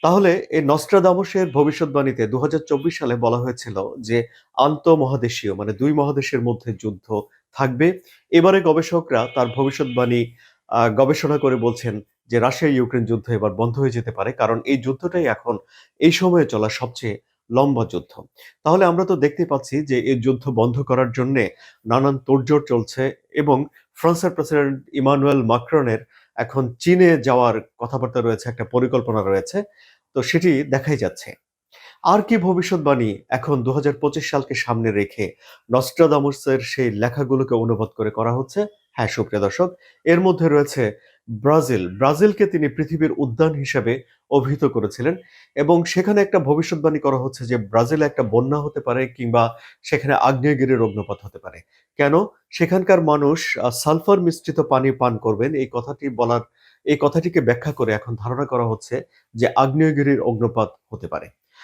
তাহলে এই নস্ট্রাদামুসের ভবিষ্যদ্বাণীতে ২০২৪ সালে বলা হয়েছিল যে আন্তঃমহাদেশীয় মানে ২ মহাদেশের মধ্যে যুদ্ধ থাকবে। এবারে গবেষকরা তার ভবিষ্যদ্বাণী গবেষণা করে বলছেন যে রাশিয়া-ইউক্রেন যুদ্ধ এবার বন্ধ হয়ে যেতে পারে। কারণ এই যুদ্ধটাই এখন এই সময়ে চলা সবচেয়ে লম্বা যুদ্ধ। তাহলে আমরা তো দেখতেই পাচ্ছি যে এই যুদ্ধ বন্ধ করার জন্যে নানান তোড়জোড় চলছে এবং ফ্রান্সের প্রেসিডেন্ট ইমানুয়েল মাক্রনের এখন চীনে যাওয়ার কথাবার্তা রয়েছে, একটা পরিকল্পনা রয়েছে। তো সেটি দেখাই যাচ্ছে। আর কি ভবিষ্যৎবাণী এখন ২০২৫ সালকে সামনে রেখে নস্ট্রাদামুসের সেই লেখাগুলোকে অনুবাদ করে করা হচ্ছে? হ্যাঁ, সুপ্রিয় দর্শক, এর মধ্যে রয়েছে ব্রাজিল। ব্রাজিলকে তিনি পৃথিবীর উদ্যান হিসেবে অভিহিত করেছিলেন এবং সেখানে একটা ভবিষ্যৎবাণী করা হচ্ছে যে ব্রাজিলে একটা বন্যা হতে পারে কিংবা সেখানে আগ্নেয়গিরির অগ্ন্যুৎপাত হতে পারে। কেন? সেখানকার মানুষ সালফার মিশ্রিত পানি পান করবেন এই কথাটিকে ব্যাখ্যা করে এখন ধারণা করা হচ্ছে যে আগ্নেয়গিরির অগ্ন্যুৎপাত হতে পারে।